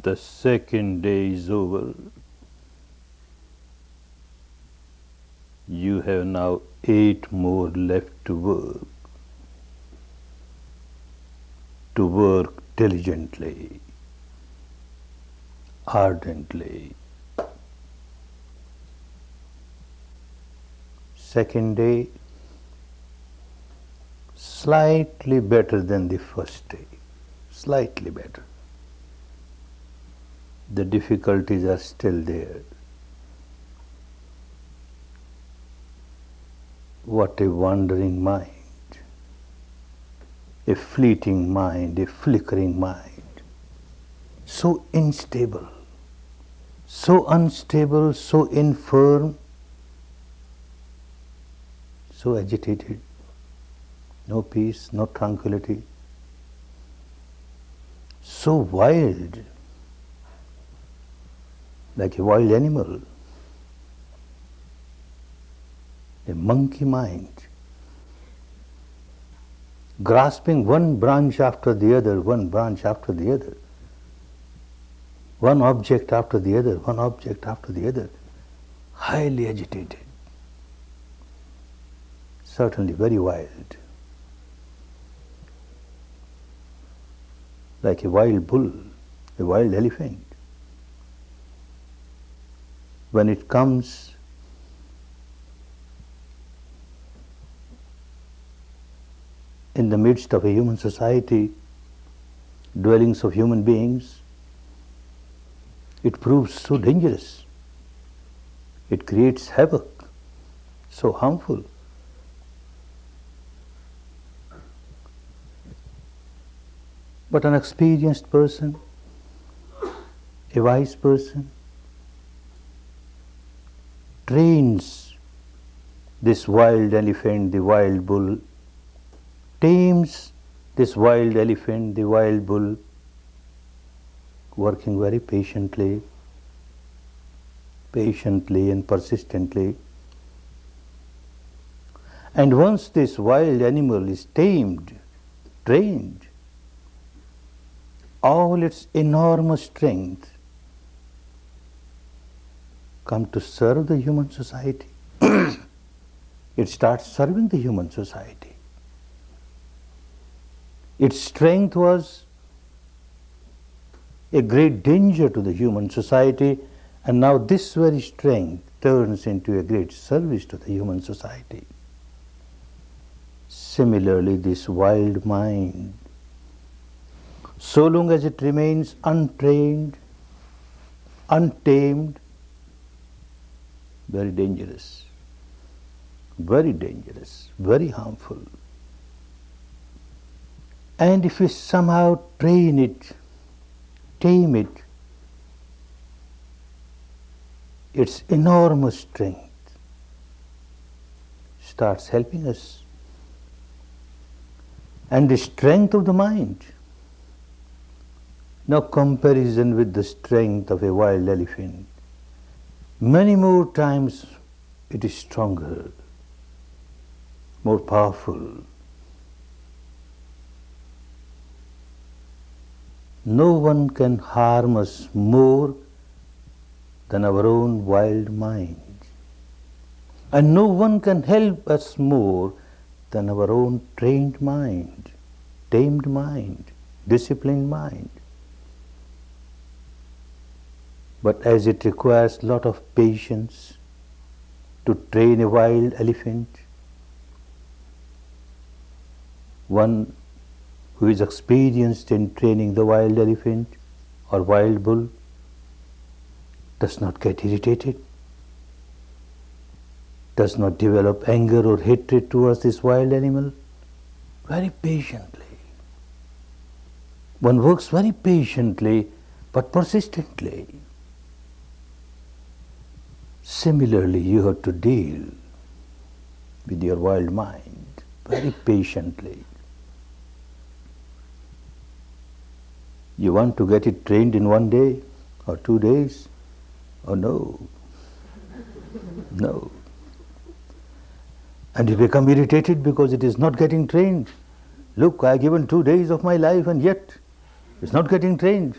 The second day is over. You have now 8 more left to work diligently, ardently. Second day, slightly better than the first day, slightly better. The difficulties are still there. What a wandering mind, a fleeting mind, a flickering mind, so unstable, so infirm, so agitated, no peace, no tranquility, so wild, like a wild animal, a monkey mind, grasping one branch after the other, one branch after the other, one object after the other, one object after the other, highly agitated, certainly very wild, like a wild bull, a wild elephant. When it comes in the midst of a human society, dwellings of human beings, it proves so dangerous. It creates havoc, so harmful. But an experienced person, a wise person, trains this wild elephant, the wild bull, tames this wild elephant, the wild bull, working very patiently and persistently. And once this wild animal is tamed, trained, all its enormous strength come to serve the human society. It starts serving the human society. Its strength was a great danger to the human society, and now this very strength turns into a great service to the human society. Similarly, this wild mind, so long as it remains untrained, untamed, very dangerous, very harmful. And if we somehow train it, tame it, its enormous strength starts helping us. And the strength of the mind, no comparison with the strength of a wild elephant. Many more times it is stronger, more powerful. No one can harm us more than our own wild mind. And no one can help us more than our own trained mind, tamed mind, disciplined mind. But as it requires a lot of patience to train a wild elephant, one who is experienced in training the wild elephant or wild bull does not get irritated, does not develop anger or hatred towards this wild animal. Very patiently. One works very patiently but persistently. Similarly, you have to deal with your wild mind very patiently. You want to get it trained in 1 day or 2 days? Oh no. No. And you become irritated because it is not getting trained. Look, I have given 2 days of my life and yet it's not getting trained.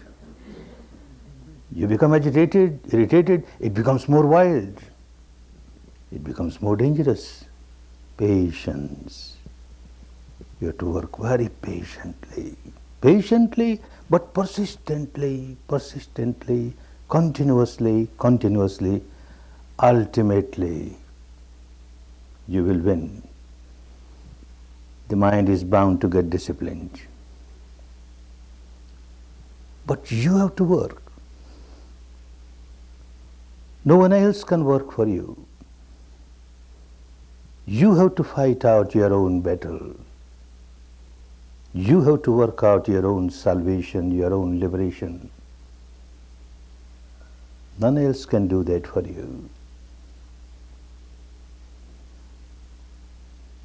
You become agitated, irritated, it becomes more wild. It becomes more dangerous. Patience. You have to work very patiently. Patiently, but persistently, continuously. Ultimately, you will win. The mind is bound to get disciplined. But you have to work. No one else can work for you. You have to fight out your own battle. You have to work out your own salvation, your own liberation. None else can do that for you.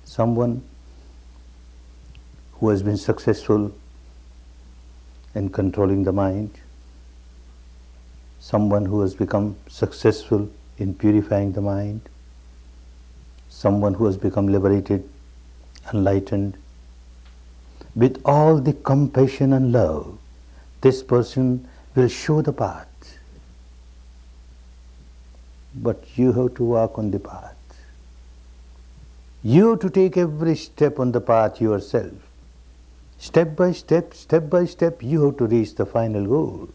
Someone who has been successful in controlling the mind, someone who has become successful in purifying the mind, someone who has become liberated, enlightened, with all the compassion and love, this person will show the path. But you have to walk on the path. You have to take every step on the path yourself. Step by step, you have to reach the final goal.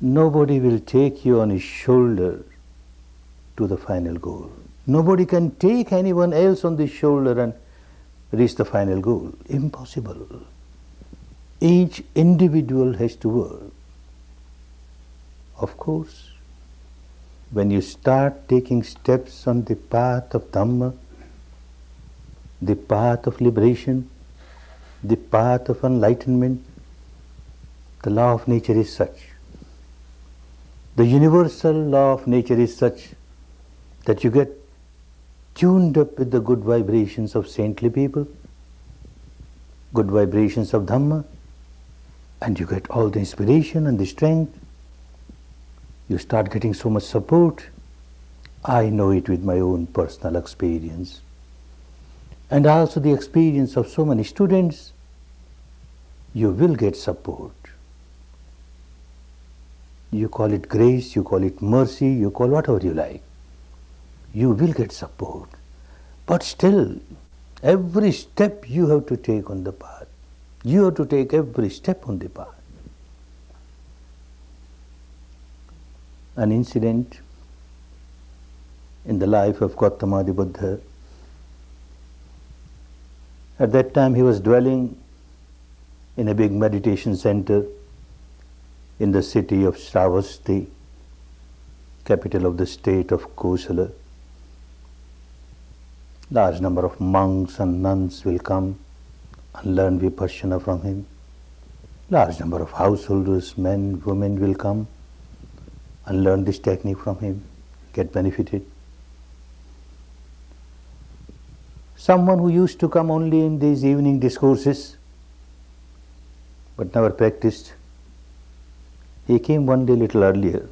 Nobody will take you on his shoulder to the final goal. Nobody can take anyone else on the shoulder and reach the final goal. Impossible. Each individual has to work. Of course, when you start taking steps on the path of Dhamma, the path of liberation, the path of enlightenment, the law of nature is such. The universal law of nature is such that you get tuned up with the good vibrations of saintly people, good vibrations of Dhamma, and you get all the inspiration and the strength. You start getting so much support. I know it with my own personal experience. And also the experience of so many students. You will get support. You call it grace, you call it mercy, you call whatever you like. You will get support. But still, every step you have to take on the path. You have to take every step on the path. An incident in the life of Gautama the Buddha. At that time he was dwelling in a big meditation center in the city of Shravasti, capital of the state of Kosala. Large number of monks and nuns will come and learn Vipassana from him. Large number of householders, men, women will come and learn this technique from him, get benefited. Someone who used to come only in these evening discourses but never practiced, he came one day little earlier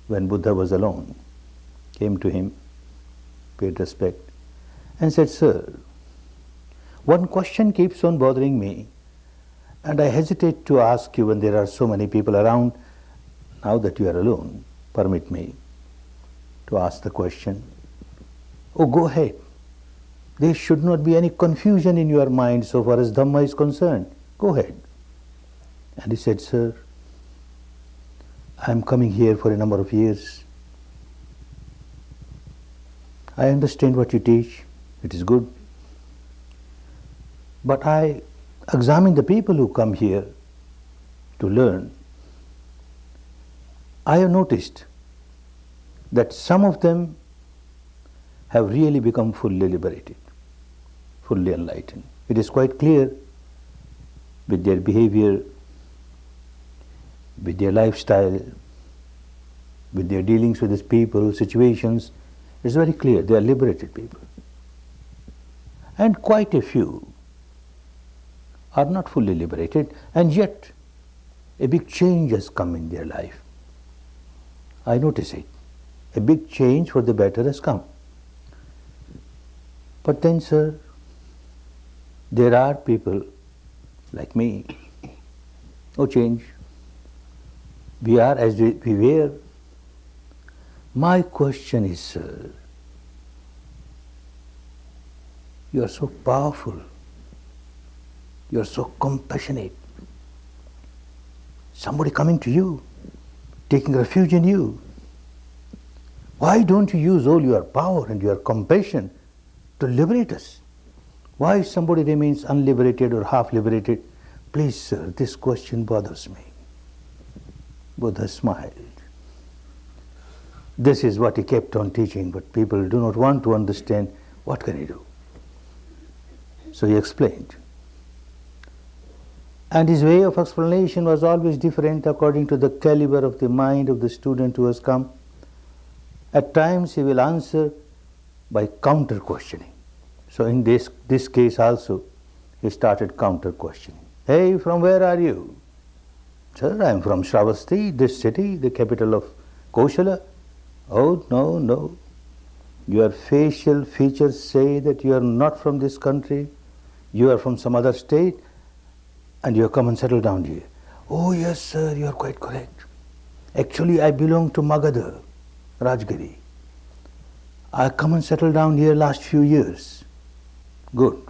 when Buddha was alone, came to him, paid respect, and said, "Sir, one question keeps on bothering me, and I hesitate to ask you when there are so many people around. Now that you are alone, permit me to ask the question." "Oh, go ahead. There should not be any confusion in your mind so far as Dhamma is concerned. Go ahead." And he said, "Sir, I am coming here for a number of years. I understand what you teach, it is good. But I examine the people who come here to learn. I have noticed that some of them have really become fully liberated, fully enlightened. It is quite clear with their behavior, with their lifestyle, with their dealings with these people, situations. It's very clear they are liberated people. And quite a few are not fully liberated, and yet a big change has come in their life. I notice it. A big change for the better has come. But then, sir, there are people like me who change. We are as we were. My question is, sir, you are so powerful, you are so compassionate. Somebody coming to you, taking refuge in you. Why don't you use all your power and your compassion to liberate us? Why somebody remains unliberated or half liberated? Please, sir, this question bothers me. Buddha smiled. This is what he kept on teaching, but people do not want to understand. What can he do? So he explained. And his way of explanation was always different according to the caliber of the mind of the student who has come. At times he will answer by counter-questioning. So in this case also, he started counter-questioning. Hey, from where are you? Sir, I am from Shravasti, this city, the capital of Koshala. Oh, no. Your facial features say that you are not from this country. You are from some other state and you have come and settled down here. Oh, yes, sir, you are quite correct. Actually, I belong to Magadha, Rajgiri. I come and settled down here last few years. Good.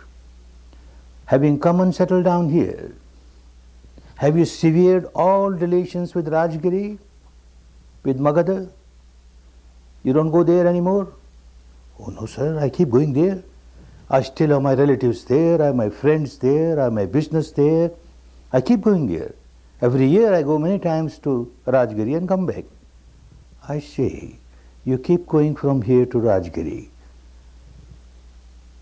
Having come and settled down here, have you severed all relations with Rajgiri, with Magadha? You don't go there anymore? Oh no, sir, I keep going there. I still have my relatives there, I have my friends there, I have my business there. I keep going there. Every year I go many times to Rajgiri and come back. I say, you keep going from here to Rajgiri.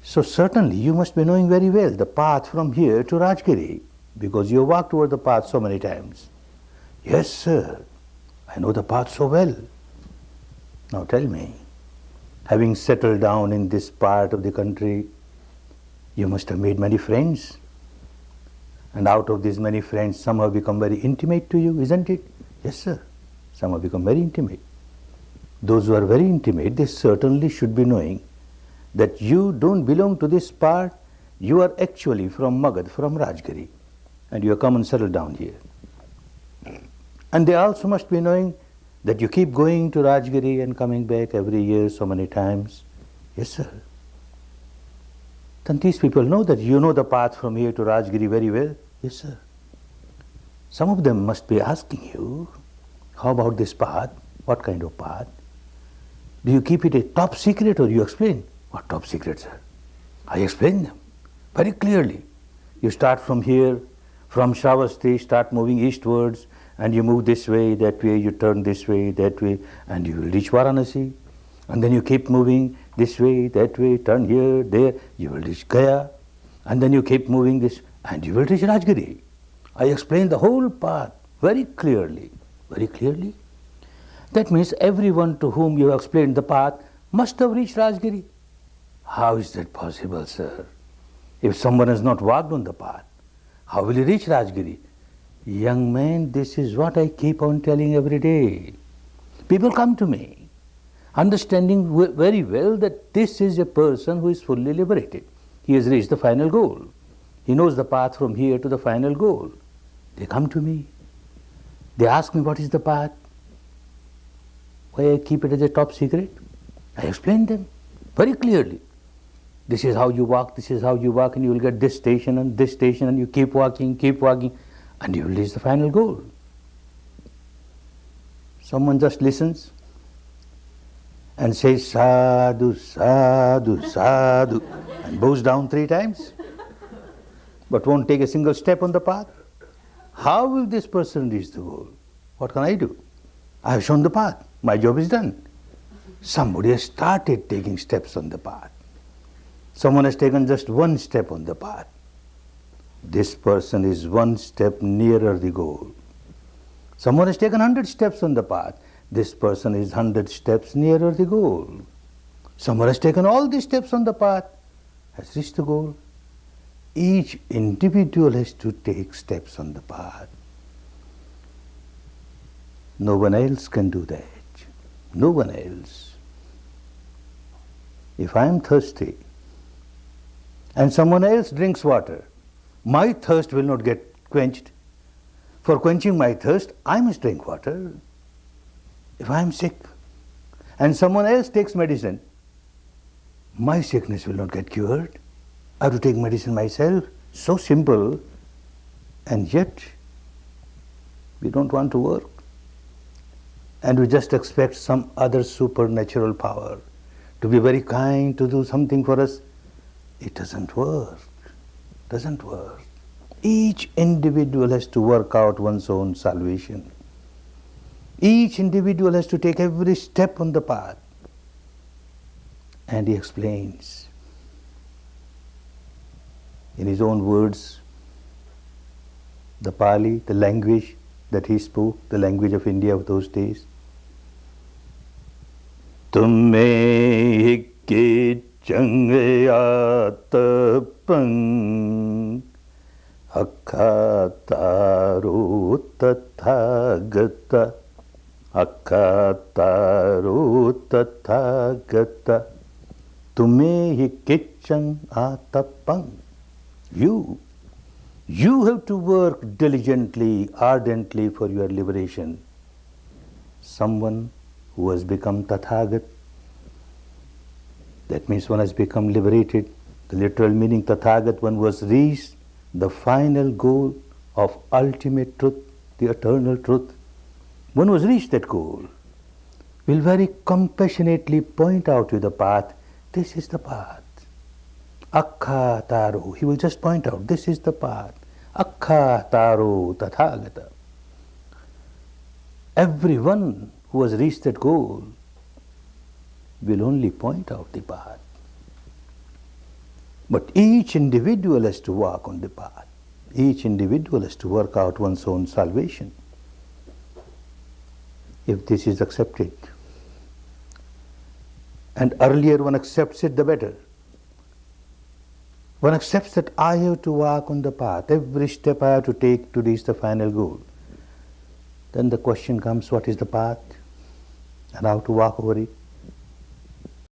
So certainly you must be knowing very well the path from here to Rajgiri, because you walked over the path so many times. Yes, sir, I know the path so well. Now tell me, having settled down in this part of the country, you must have made many friends. And out of these many friends, some have become very intimate to you, isn't it? Yes, sir, some have become very intimate. Those who are very intimate, they certainly should be knowing that you don't belong to this part, you are actually from Magad, from Rajgiri, and you have come and settled down here. And they also must be knowing that you keep going to Rajgiri and coming back every year so many times. Yes, sir. Then these people know that you know the path from here to Rajgiri very well. Yes, sir. Some of them must be asking you, how about this path? What kind of path? Do you keep it a top secret or you explain? What top secret, sir? I explain them very clearly. You start from here, from Shravasti, start moving eastwards, and you move this way, that way, you turn this way, that way, and you will reach Varanasi. And then you keep moving this way, that way, turn here, there, you will reach Gaya. And then you keep moving this, and you will reach Rajgiri. I explain the whole path very clearly, very clearly. That means everyone to whom you have explained the path must have reached Rajgiri. How is that possible, sir? If someone has not walked on the path, how will he reach Rajgiri? Young man, this is what I keep on telling every day. People come to me, understanding very well that this is a person who is fully liberated. He has reached the final goal. He knows the path from here to the final goal. They come to me. They ask me what is the path. Why I keep it as a top secret? I explain them very clearly. This is how you walk, this is how you walk, and you will get this station, and you keep walking, and you will reach the final goal. Someone just listens and says sadhu, sadhu, sadhu, and bows down 3 times, but won't take a single step on the path. How will this person reach the goal? What can I do? I have shown the path. My job is done. Somebody has started taking steps on the path. Someone has taken just 1 step on the path. This person is 1 step nearer the goal. Someone has taken 100 steps on the path. This person is 100 steps nearer the goal. Someone has taken all the steps on the path, has reached the goal. Each individual has to take steps on the path. No one else can do that. No one else. If I am thirsty and someone else drinks water, my thirst will not get quenched. For quenching my thirst, I must drink water. If I am sick and someone else takes medicine, my sickness will not get cured. I have to take medicine myself. So simple, and yet we don't want to work. And we just expect some other supernatural power to be very kind, to do something for us. It doesn't work. Doesn't work. Each individual has to work out one's own salvation. Each individual has to take every step on the path. And he explains in his own words, the Pali, the language that he spoke, the language of India of those days. Tumme hikke changayatapang akkataru tathagata akkataru tathagata tumme hikke changayatapang. You have to work diligently, ardently for your liberation. Someone who has become Tathagat, that means one has become liberated. The literal meaning Tathagat, one who has reached the final goal of ultimate truth, the eternal truth. One who has reached that goal will very compassionately point out to you the path. This is the path. Akkha taro. He will just point out, this is the path. Akkha taro tathagata. Everyone who has reached that goal will only point out the path. But each individual has to walk on the path. Each individual has to work out one's own salvation. If this is accepted, and earlier one accepts it, the better. One accepts that I have to walk on the path, every step I have to take to reach the final goal. Then the question comes, what is the path and how to walk over it?